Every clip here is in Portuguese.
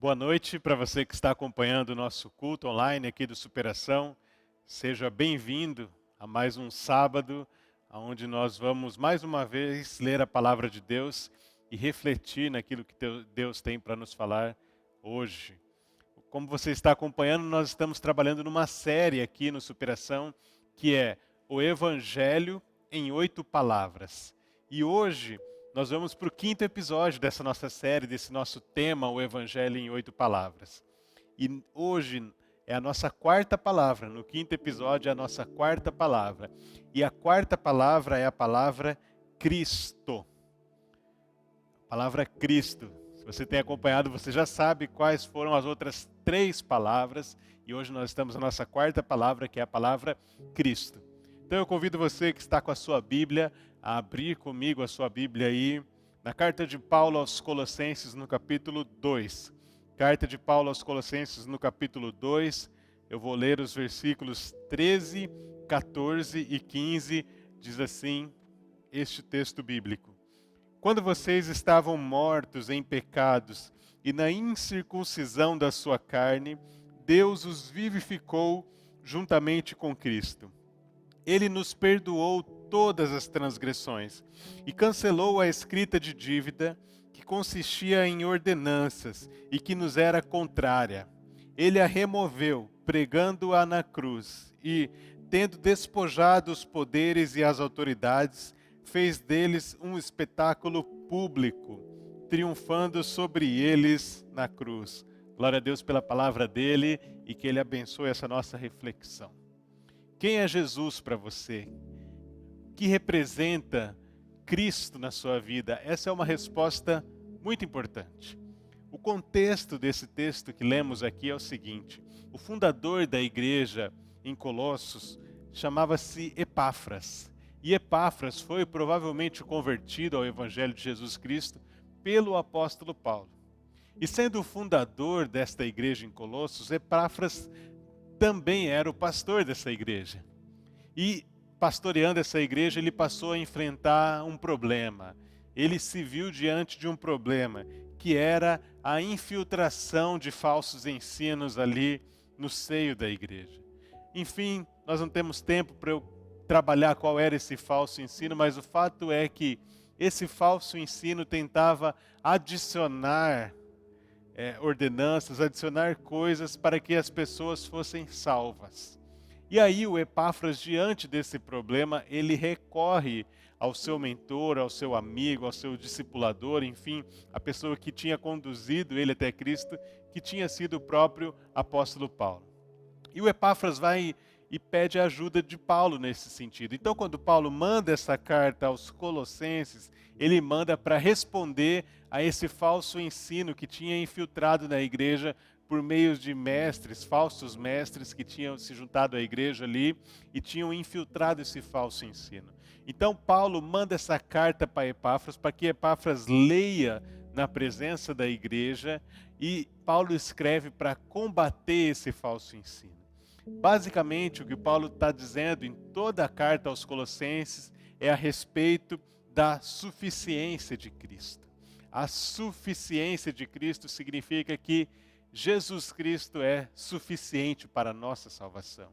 Boa noite para você que está acompanhando o nosso culto online aqui do Superação. Seja bem-vindo a mais um sábado, onde nós vamos mais uma vez ler a palavra de Deus e refletir naquilo que Deus tem para nos falar hoje. Como você está acompanhando, nós estamos trabalhando numa série aqui no Superação, que é o Evangelho em 8 palavras. E hoje nós vamos para o 5º episódio dessa nossa série, desse nosso tema, o Evangelho em 8 palavras. E hoje é a nossa 4ª palavra, no 5º episódio é a nossa 4ª palavra. E a 4ª palavra é a palavra Cristo. A palavra Cristo. Se você tem acompanhado, você já sabe quais foram as outras 3 palavras. E hoje nós estamos na nossa 4ª palavra, que é a palavra Cristo. Então eu convido você que está com a sua Bíblia a abrir comigo a sua Bíblia aí na carta de Paulo aos Colossenses, no capítulo 2. Carta de Paulo aos Colossenses, no capítulo 2. Eu vou ler os versículos 13, 14 e 15. Diz assim este texto bíblico. Quando vocês estavam mortos em pecados e na incircuncisão da sua carne, Deus os vivificou juntamente com Cristo. Ele nos perdoou todas as transgressões e cancelou a escrita de dívida que consistia em ordenanças e que nos era contrária. Ele a removeu, pregando-a na cruz e, tendo despojado os poderes e as autoridades, fez deles um espetáculo público, triunfando sobre eles na cruz. Glória a Deus pela palavra dele e que ele abençoe essa nossa reflexão. Quem é Jesus para você? O que representa Cristo na sua vida? Essa é uma resposta muito importante. O contexto desse texto que lemos aqui é o seguinte: o fundador da igreja em Colossos chamava-se Epáfras. E Epáfras foi provavelmente convertido ao Evangelho de Jesus Cristo pelo apóstolo Paulo. E sendo o fundador desta igreja em Colossos, Epáfras também era o pastor dessa igreja. E pastoreando essa igreja, ele passou a enfrentar um problema. Ele se viu diante de um problema, que era a infiltração de falsos ensinos ali no seio da igreja. Enfim, nós não temos tempo para eu trabalhar qual era esse falso ensino, mas o fato é que esse falso ensino tentava adicionar ordenanças, adicionar coisas para que as pessoas fossem salvas. E aí o Epáfras, diante desse problema, ele recorre ao seu mentor, ao seu amigo, ao seu discipulador, enfim, a pessoa que tinha conduzido ele até Cristo, que tinha sido o próprio apóstolo Paulo. E o Epáfras vai e pede a ajuda de Paulo nesse sentido. Então, quando Paulo manda essa carta aos Colossenses, ele manda para responder a esse falso ensino que tinha infiltrado na igreja por meio de mestres, falsos mestres que tinham se juntado à igreja ali e tinham infiltrado esse falso ensino. Então, Paulo manda essa carta para Epáfras, para que Epáfras leia na presença da igreja, e Paulo escreve para combater esse falso ensino. Basicamente, o que Paulo está dizendo em toda a carta aos Colossenses é a respeito da suficiência de Cristo. A suficiência de Cristo significa que Jesus Cristo é suficiente para a nossa salvação.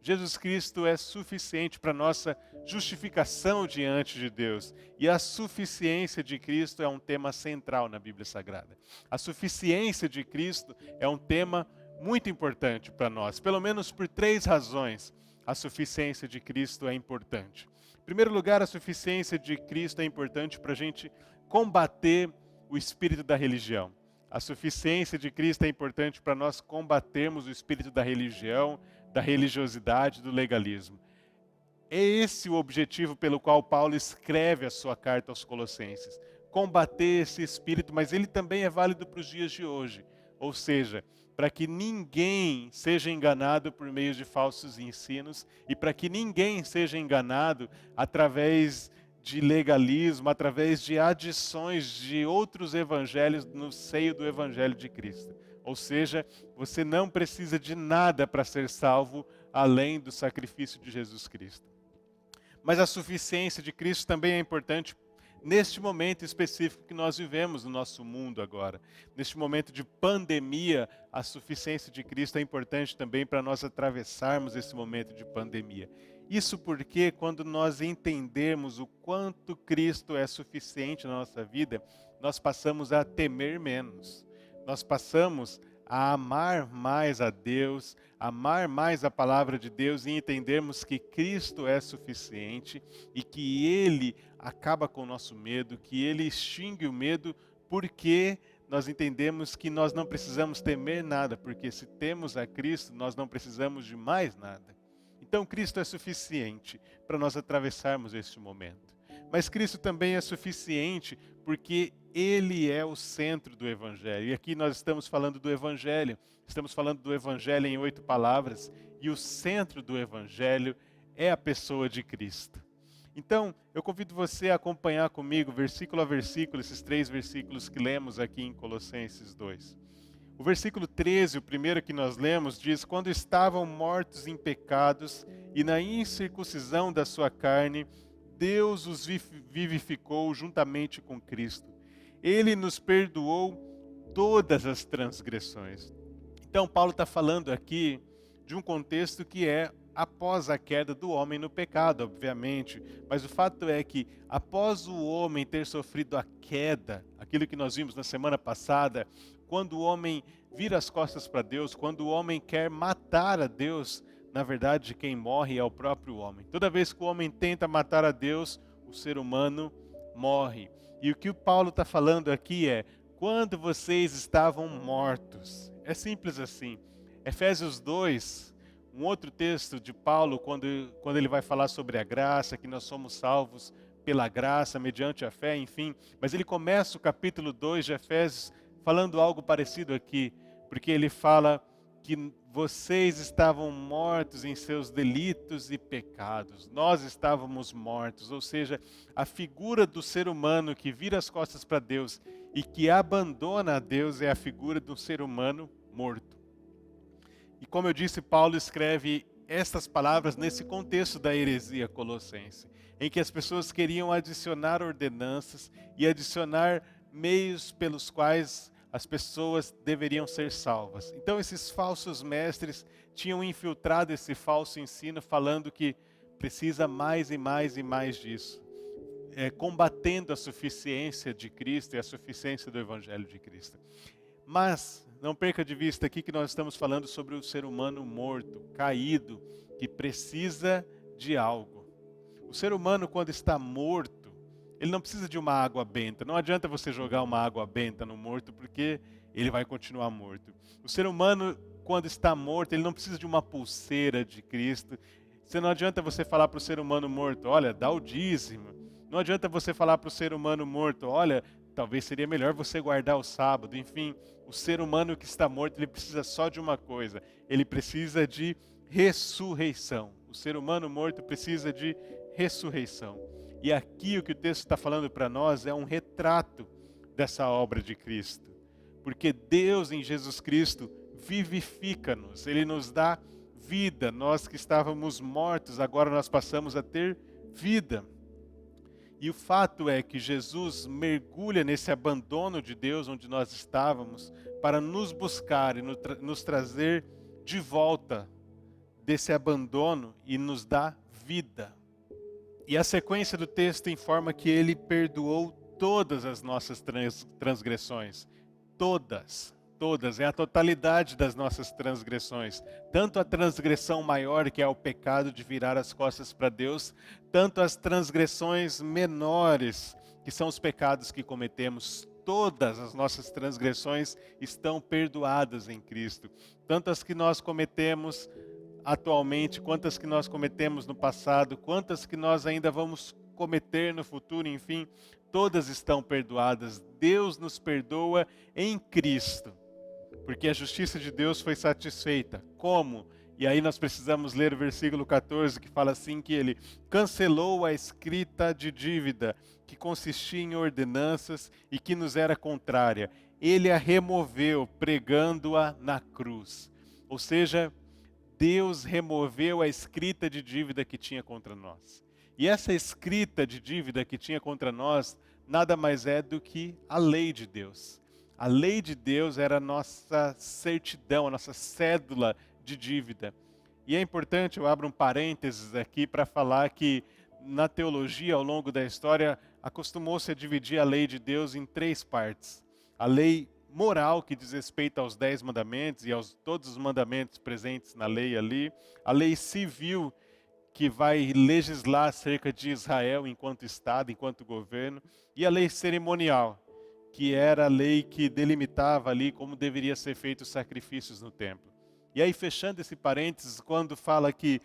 Jesus Cristo é suficiente para a nossa justificação diante de Deus. E a suficiência de Cristo é um tema central na Bíblia Sagrada. A suficiência de Cristo é um tema muito importante para nós, pelo menos por 3 razões. A suficiência de Cristo é importante. Em primeiro lugar, a suficiência de Cristo é importante para a gente combater o espírito da religião. A suficiência de Cristo é importante para nós combatermos o espírito da religião, da religiosidade, do legalismo. É esse o objetivo pelo qual Paulo escreve a sua carta aos Colossenses. Combater esse espírito, mas ele também é válido para os dias de hoje. Ou seja, para que ninguém seja enganado por meio de falsos ensinos e para que ninguém seja enganado através de legalismo, através de adições de outros evangelhos no seio do evangelho de Cristo. Ou seja, você não precisa de nada para ser salvo além do sacrifício de Jesus Cristo. Mas a suficiência de Cristo também é importante neste momento específico que nós vivemos no nosso mundo agora. Neste momento de pandemia, a suficiência de Cristo é importante também para nós atravessarmos esse momento de pandemia. Isso porque quando nós entendemos o quanto Cristo é suficiente na nossa vida, nós passamos a temer menos. Nós passamos a amar mais a Deus, amar mais a palavra de Deus e entendermos que Cristo é suficiente e que Ele acaba com o nosso medo, que Ele extingue o medo, porque nós entendemos que nós não precisamos temer nada, porque se temos a Cristo, nós não precisamos de mais nada. Então Cristo é suficiente para nós atravessarmos este momento. Mas Cristo também é suficiente porque Ele é o centro do Evangelho. E aqui nós estamos falando do Evangelho. Estamos falando do Evangelho em 8 palavras. E o centro do Evangelho é a pessoa de Cristo. Então, eu convido você a acompanhar comigo, versículo a versículo, esses 3 versículos que lemos aqui em Colossenses 2. O versículo 13, o primeiro que nós lemos, diz: quando estavam mortos em pecados e na incircuncisão da sua carne, Deus os vivificou juntamente com Cristo. Ele nos perdoou todas as transgressões. Então, Paulo está falando aqui de um contexto que é após a queda do homem no pecado, obviamente. Mas o fato é que, após o homem ter sofrido a queda, aquilo que nós vimos na semana passada, quando o homem vira as costas para Deus, quando o homem quer matar a Deus, na verdade, quem morre é o próprio homem. Toda vez que o homem tenta matar a Deus, o ser humano morre. E o que o Paulo está falando aqui é: quando vocês estavam mortos. É simples assim. Efésios 2, um outro texto de Paulo, quando ele vai falar sobre a graça, que nós somos salvos pela graça, mediante a fé, enfim. Mas ele começa o capítulo 2 de Efésios falando algo parecido aqui, porque ele fala que vocês estavam mortos em seus delitos e pecados. Nós estávamos mortos, ou seja, a figura do ser humano que vira as costas para Deus e que abandona a Deus é a figura do ser humano morto. E como eu disse, Paulo escreve estas palavras nesse contexto da heresia colossense, em que as pessoas queriam adicionar ordenanças e adicionar meios pelos quais as pessoas deveriam ser salvas. Então esses falsos mestres tinham infiltrado esse falso ensino falando que precisa mais e mais e mais disso, combatendo a suficiência de Cristo e a suficiência do Evangelho de Cristo. Mas não perca de vista aqui que nós estamos falando sobre o ser humano morto, caído, que precisa de algo. O ser humano, quando está morto, ele não precisa de uma água benta. Não adianta você jogar uma água benta no morto, porque ele vai continuar morto. O ser humano, quando está morto, ele não precisa de uma pulseira de Cristo. Não adianta você falar para o ser humano morto: olha, dá o dízimo. Não adianta você falar para o ser humano morto: olha, talvez seria melhor você guardar o sábado. Enfim, o ser humano que está morto, ele precisa só de uma coisa: ele precisa de ressurreição. O ser humano morto precisa de ressurreição. E aqui o que o texto está falando para nós é um retrato dessa obra de Cristo. Porque Deus em Jesus Cristo vivifica-nos, Ele nos dá vida. Nós que estávamos mortos, agora nós passamos a ter vida. E o fato é que Jesus mergulha nesse abandono de Deus onde nós estávamos para nos buscar e nos trazer de volta desse abandono e nos dá vida. E a sequência do texto informa que Ele perdoou todas as nossas transgressões. Todas, é a totalidade das nossas transgressões. Tanto a transgressão maior, que é o pecado de virar as costas para Deus, tanto as transgressões menores, que são os pecados que cometemos. Todas as nossas transgressões estão perdoadas em Cristo. Tanto as que nós cometemos atualmente, quantas que nós cometemos no passado, quantas que nós ainda vamos cometer no futuro, enfim, todas estão perdoadas. Deus nos perdoa em Cristo, porque a justiça de Deus foi satisfeita. Como? E aí nós precisamos ler o versículo 14, que fala assim, que Ele cancelou a escrita de dívida, que consistia em ordenanças e que nos era contrária. Ele a removeu, pregando-a na cruz. Ou seja, Deus removeu a escrita de dívida que tinha contra nós. E essa escrita de dívida que tinha contra nós nada mais é do que a lei de Deus. A lei de Deus era a nossa certidão, a nossa cédula de dívida. E é importante, eu abro um parênteses aqui para falar que na teologia, ao longo da história, acostumou-se a dividir a lei de Deus em três partes. A lei moral, que diz respeito aos 10 mandamentos e aos todos os mandamentos presentes na lei ali. A lei civil, que vai legislar acerca de Israel enquanto Estado, enquanto governo. E a lei cerimonial, que era a lei que delimitava ali como deveria ser feitos os sacrifícios no templo. E aí, fechando esse parênteses, quando fala que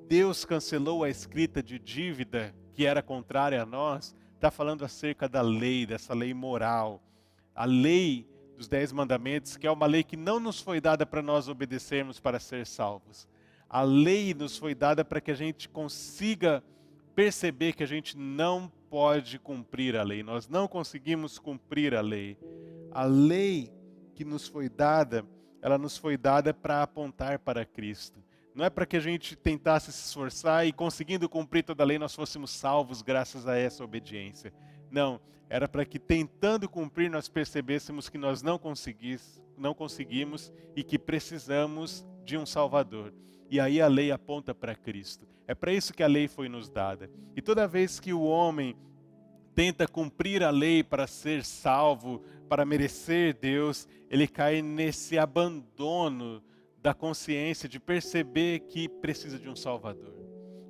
Deus cancelou a escrita de dívida que era contrária a nós, está falando acerca da lei, dessa lei moral. A lei dos 10 mandamentos, que é uma lei que não nos foi dada para nós obedecermos para ser salvos. A lei nos foi dada para que a gente consiga perceber que a gente não pode cumprir a lei. Nós não conseguimos cumprir a lei. A lei que nos foi dada, ela nos foi dada para apontar para Cristo. Não é para que a gente tentasse se esforçar e conseguindo cumprir toda a lei nós fôssemos salvos graças a essa obediência. Não, era para que tentando cumprir nós percebêssemos que nós não conseguimos e que precisamos de um Salvador. E aí a lei aponta para Cristo. É para isso que a lei foi nos dada. E toda vez que o homem tenta cumprir a lei para ser salvo, para merecer Deus, ele cai nesse abandono da consciência de perceber que precisa de um Salvador.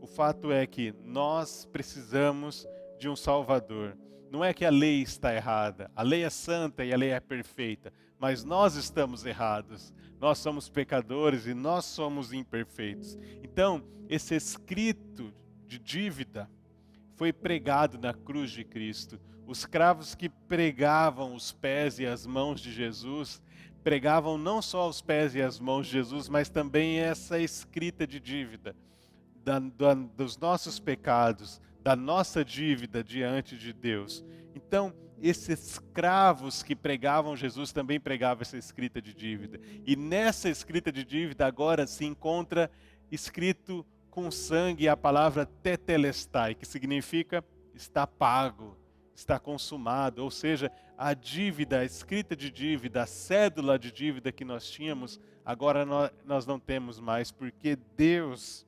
O fato é que nós precisamos de um Salvador. Não é que a lei está errada, a lei é santa e a lei é perfeita, mas nós estamos errados. Nós somos pecadores e nós somos imperfeitos. Então, esse escrito de dívida foi pregado na cruz de Cristo. Os cravos que pregavam os pés e as mãos de Jesus, pregavam não só os pés e as mãos de Jesus, mas também essa escrita de dívida dos nossos pecados, da nossa dívida diante de Deus. Então, esses cravos que pregavam Jesus também pregavam essa escrita de dívida. E nessa escrita de dívida agora se encontra escrito com sangue a palavra tetelestai, que significa está pago, está consumado. Ou seja, a dívida, a escrita de dívida, a cédula de dívida que nós tínhamos, agora nós não temos mais, porque Deus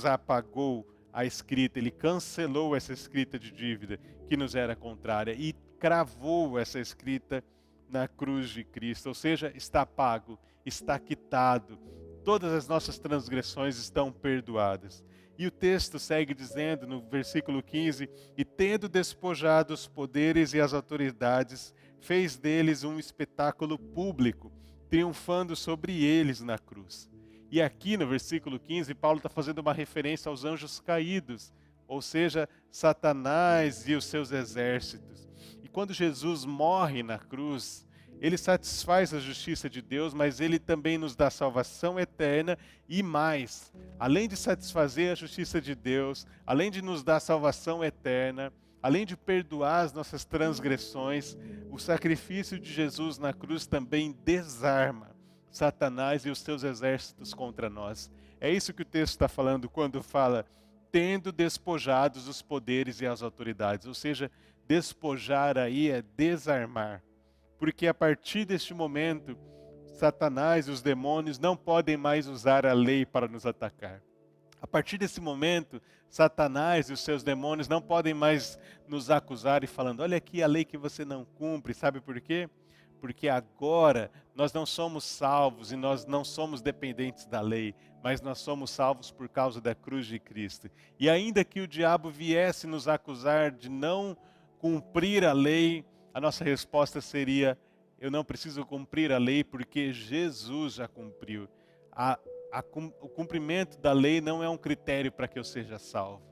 apagou a escrita, Ele cancelou essa escrita de dívida que nos era contrária e cravou essa escrita na cruz de Cristo. Ou seja, está pago, está quitado, todas as nossas transgressões estão perdoadas. E o texto segue dizendo no versículo 15, e tendo despojado os poderes e as autoridades, fez deles um espetáculo público, triunfando sobre eles na cruz. E aqui no versículo 15, Paulo está fazendo uma referência aos anjos caídos, ou seja, Satanás e os seus exércitos. E quando Jesus morre na cruz, ele satisfaz a justiça de Deus, mas ele também nos dá salvação eterna e mais. Além de satisfazer a justiça de Deus, além de nos dar salvação eterna, além de perdoar as nossas transgressões, o sacrifício de Jesus na cruz também desarma Satanás e os seus exércitos contra nós. É isso que o texto está falando quando fala, tendo despojados os poderes e as autoridades. Ou seja, despojar aí é desarmar. Porque a partir deste momento, Satanás e os demônios não podem mais usar a lei para nos atacar. A partir desse momento, Satanás e os seus demônios não podem mais nos acusar e falando, olha aqui a lei que você não cumpre, sabe por quê? Porque agora nós não somos salvos e nós não somos dependentes da lei, mas nós somos salvos por causa da cruz de Cristo. E ainda que o diabo viesse nos acusar de não cumprir a lei, a nossa resposta seria, eu não preciso cumprir a lei porque Jesus já cumpriu. O cumprimento da lei não é um critério para que eu seja salvo.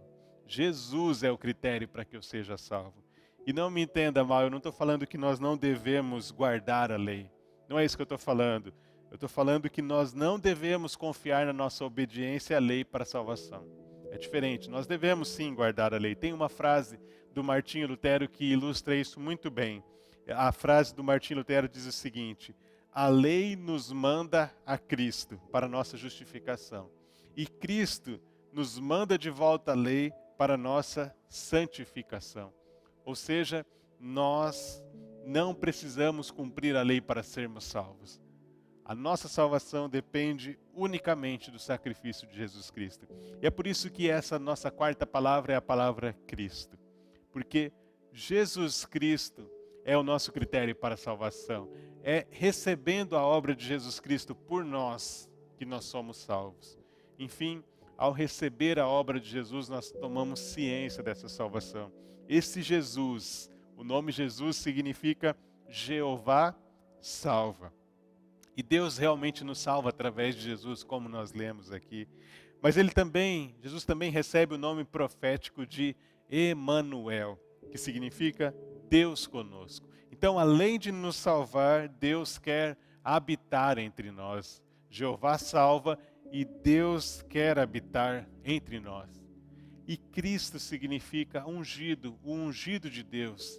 Jesus é o critério para que eu seja salvo. E não me entenda mal, eu não estou falando que nós não devemos guardar a lei. Não é isso que eu estou falando. Eu estou falando que nós não devemos confiar na nossa obediência à lei para a salvação. É diferente, nós devemos sim guardar a lei. Tem uma frase do Martinho Lutero que ilustra isso muito bem. A frase do Martinho Lutero diz o seguinte, a lei nos manda a Cristo para a nossa justificação. E Cristo nos manda de volta a lei para a nossa santificação. Ou seja, nós não precisamos cumprir a lei para sermos salvos. A nossa salvação depende unicamente do sacrifício de Jesus Cristo. E é por isso que essa nossa quarta palavra é a palavra Cristo. Porque Jesus Cristo é o nosso critério para a salvação. É recebendo a obra de Jesus Cristo por nós que nós somos salvos. Enfim, ao receber a obra de Jesus, nós tomamos ciência dessa salvação. Esse Jesus, o nome Jesus significa Jeová salva. E Deus realmente nos salva através de Jesus, como nós lemos aqui. Mas Jesus também recebe o nome profético de Emanuel, que significa Deus conosco. Então, além de nos salvar, Deus quer habitar entre nós. Jeová salva e Deus quer habitar entre nós. E Cristo significa ungido, o ungido de Deus.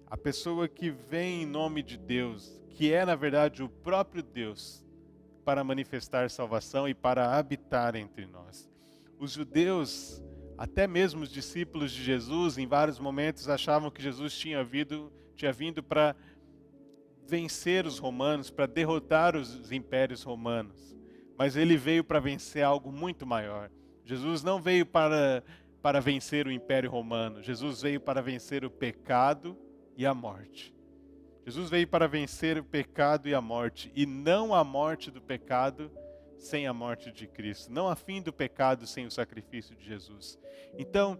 A pessoa que vem em nome de Deus, que é na verdade o próprio Deus, para manifestar salvação e para habitar entre nós. Os judeus, até mesmo os discípulos de Jesus, em vários momentos achavam que Jesus tinha vindo para vencer os romanos, para derrotar os impérios romanos. Mas ele veio para vencer algo muito maior. Jesus não veio para vencer o império romano. Jesus veio para vencer o pecado e a morte. Jesus veio para vencer o pecado e a morte, e não a morte do pecado sem a morte de Cristo, não a fim do pecado sem o sacrifício de Jesus. Então,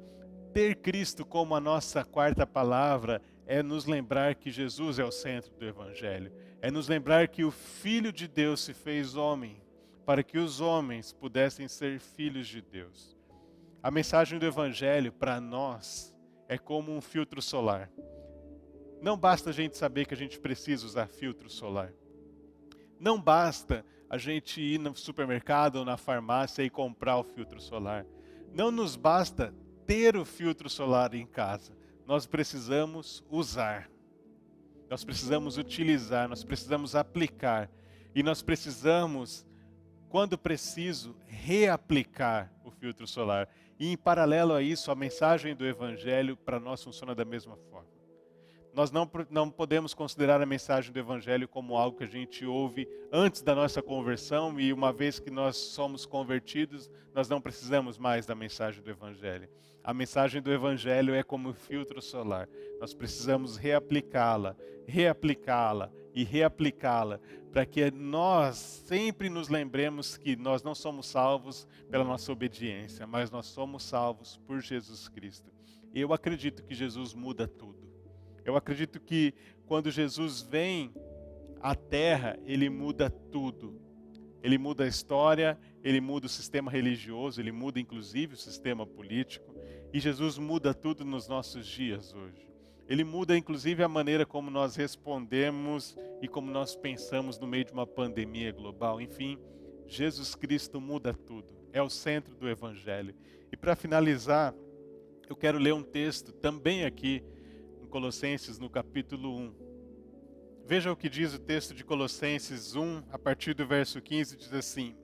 ter Cristo como a nossa quarta palavra é nos lembrar que Jesus é o centro do Evangelho, é nos lembrar que o Filho de Deus se fez homem, para que os homens pudessem ser filhos de Deus. A mensagem do Evangelho para nós é como um filtro solar. Não basta a gente saber que a gente precisa usar filtro solar. Não basta a gente ir no supermercado ou na farmácia e comprar o filtro solar. Não nos basta ter o filtro solar em casa. Nós precisamos usar. Nós precisamos utilizar, nós precisamos aplicar. E nós precisamos, quando preciso, reaplicar o filtro solar. E em paralelo a isso, a mensagem do Evangelho para nós funciona da mesma forma. Nós não podemos considerar a mensagem do Evangelho como algo que a gente ouve antes da nossa conversão e uma vez que nós somos convertidos, nós não precisamos mais da mensagem do Evangelho. A mensagem do Evangelho é como um filtro solar. Nós precisamos reaplicá-la e reaplicá-la para que nós sempre nos lembremos que nós não somos salvos pela nossa obediência, mas nós somos salvos por Jesus Cristo. E eu acredito que Jesus muda tudo. Eu acredito que quando Jesus vem à Terra, Ele muda tudo. Ele muda a história, Ele muda o sistema religioso, Ele muda inclusive o sistema político. E Jesus muda tudo nos nossos dias hoje. Ele muda inclusive a maneira como nós respondemos e como nós pensamos no meio de uma pandemia global. Enfim, Jesus Cristo muda tudo. É o centro do Evangelho. E para finalizar, eu quero ler um texto também aqui, Colossenses, no capítulo 1. Veja o que diz o texto de Colossenses 1, a partir do verso 15, diz assim,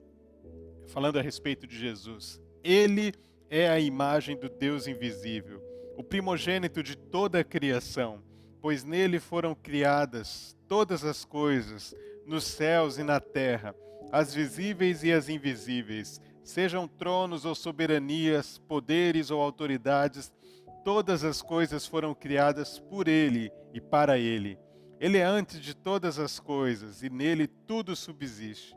falando a respeito de Jesus. Ele é a imagem do Deus invisível, o primogênito de toda a criação, pois nele foram criadas todas as coisas, nos céus e na terra, as visíveis e as invisíveis, sejam tronos ou soberanias, poderes ou autoridades. Todas as coisas foram criadas por Ele e para Ele. Ele é antes de todas as coisas e nele tudo subsiste.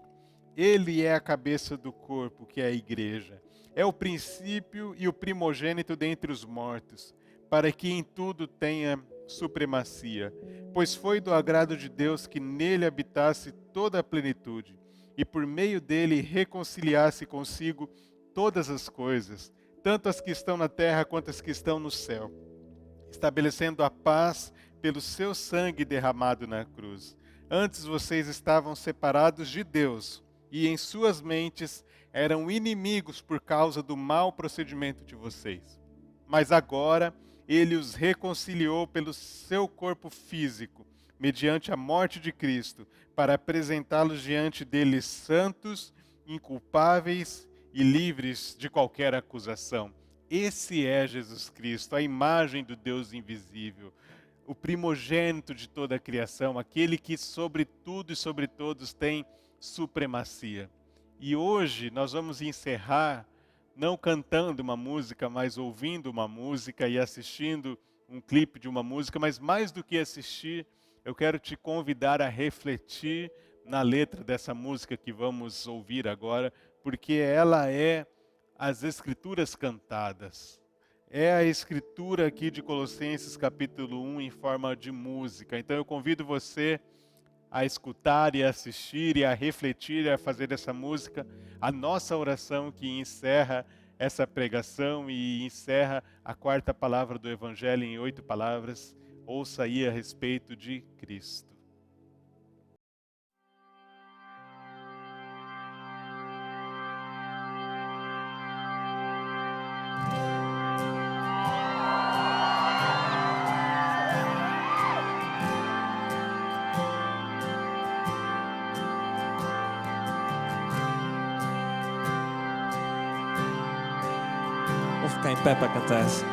Ele é a cabeça do corpo, que é a igreja. É o princípio e o primogênito dentre os mortos, para que em tudo tenha supremacia. Pois foi do agrado de Deus que nele habitasse toda a plenitude e por meio dele reconciliasse consigo todas as coisas, tanto as que estão na terra quanto as que estão no céu, estabelecendo a paz pelo seu sangue derramado na cruz. Antes vocês estavam separados de Deus e em suas mentes eram inimigos por causa do mau procedimento de vocês. Mas agora Ele os reconciliou pelo seu corpo físico, mediante a morte de Cristo, para apresentá-los diante dele santos, inculpáveis e livres de qualquer acusação. Esse é Jesus Cristo, a imagem do Deus invisível, o primogênito de toda a criação, aquele que sobre tudo e sobre todos tem supremacia. E hoje nós vamos encerrar não cantando uma música, mas ouvindo uma música e assistindo um clipe de uma música, mas mais do que assistir, eu quero te convidar a refletir na letra dessa música que vamos ouvir agora, porque ela é as Escrituras cantadas. É a escritura aqui de Colossenses capítulo 1 em forma de música. Então eu convido você a escutar e a assistir e a refletir e a fazer dessa música a nossa oração que encerra essa pregação e encerra a quarta palavra do Evangelho em 8 palavras. Ouça aí a respeito de Cristo. Vou ficar em pé para cantar essa.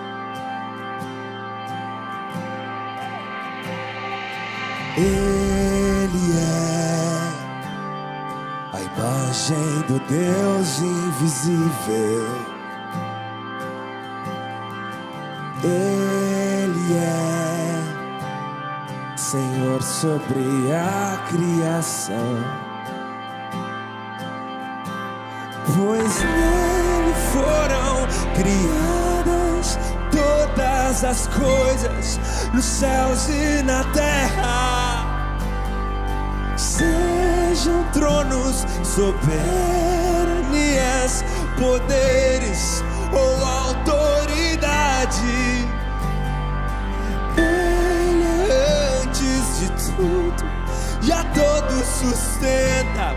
Ele é a imagem do Deus invisível. Ele é Senhor sobre a criação, pois nele foram criadas todas as coisas nos céus e na terra. Sejam tronos, soberanias, poderes ou autoridade, Ele é antes de tudo e a todos sustenta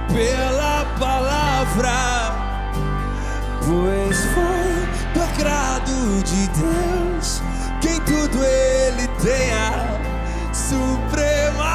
pela palavra, pois foi do agrado de Deus que em tudo Ele tenha supremacia.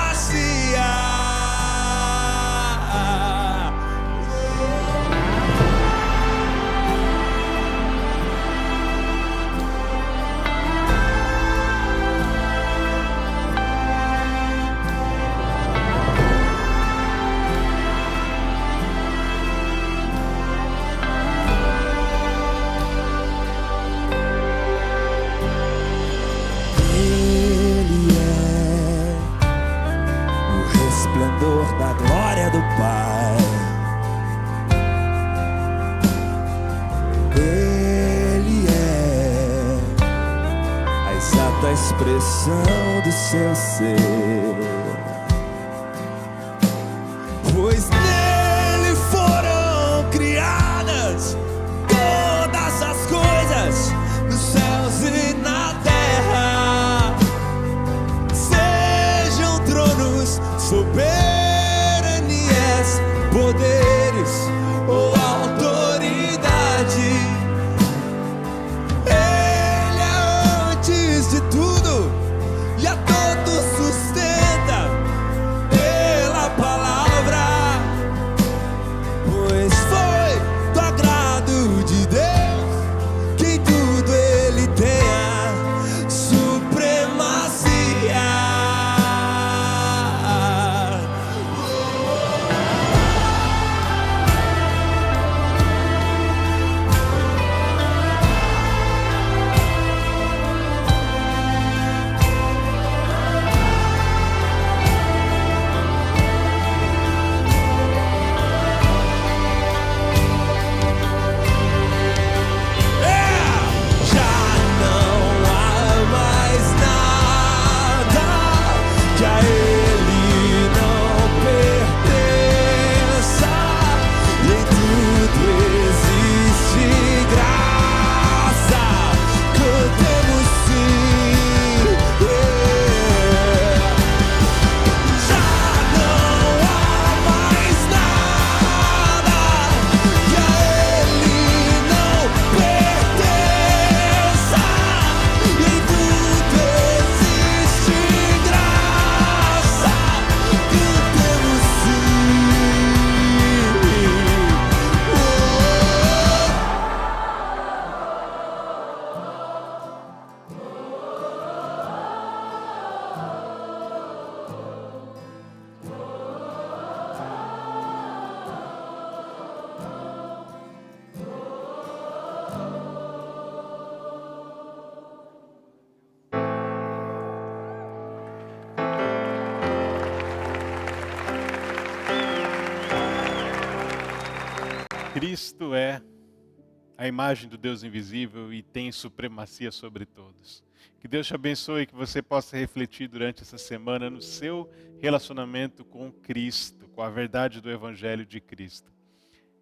Da glória do Pai, Ele é a exata expressão do seu ser, pois nele foram criadas todas as coisas nos céus e na terra. Sejam tronos, soberanias, poderes ou autoridade, Ele é antes de tudo e a todos sustenta pela palavra, pois foi do agrado de Deus que em tudo Ele tenha supremacia. Cristo é a imagem do Deus invisível e tem supremacia sobre todos. Que Deus te abençoe e que você possa refletir durante essa semana no seu relacionamento com Cristo, com a verdade do Evangelho de Cristo.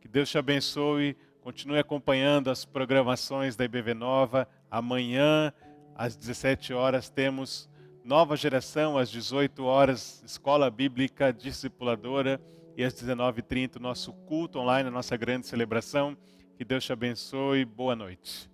Que Deus te abençoe, continue acompanhando as programações da IBV Nova. Amanhã, às 17 horas, temos Nova Geração, às 18 horas, Escola Bíblica Discipuladora, e às 19h30, nosso culto online, a nossa grande celebração. Que Deus te abençoe. Boa noite.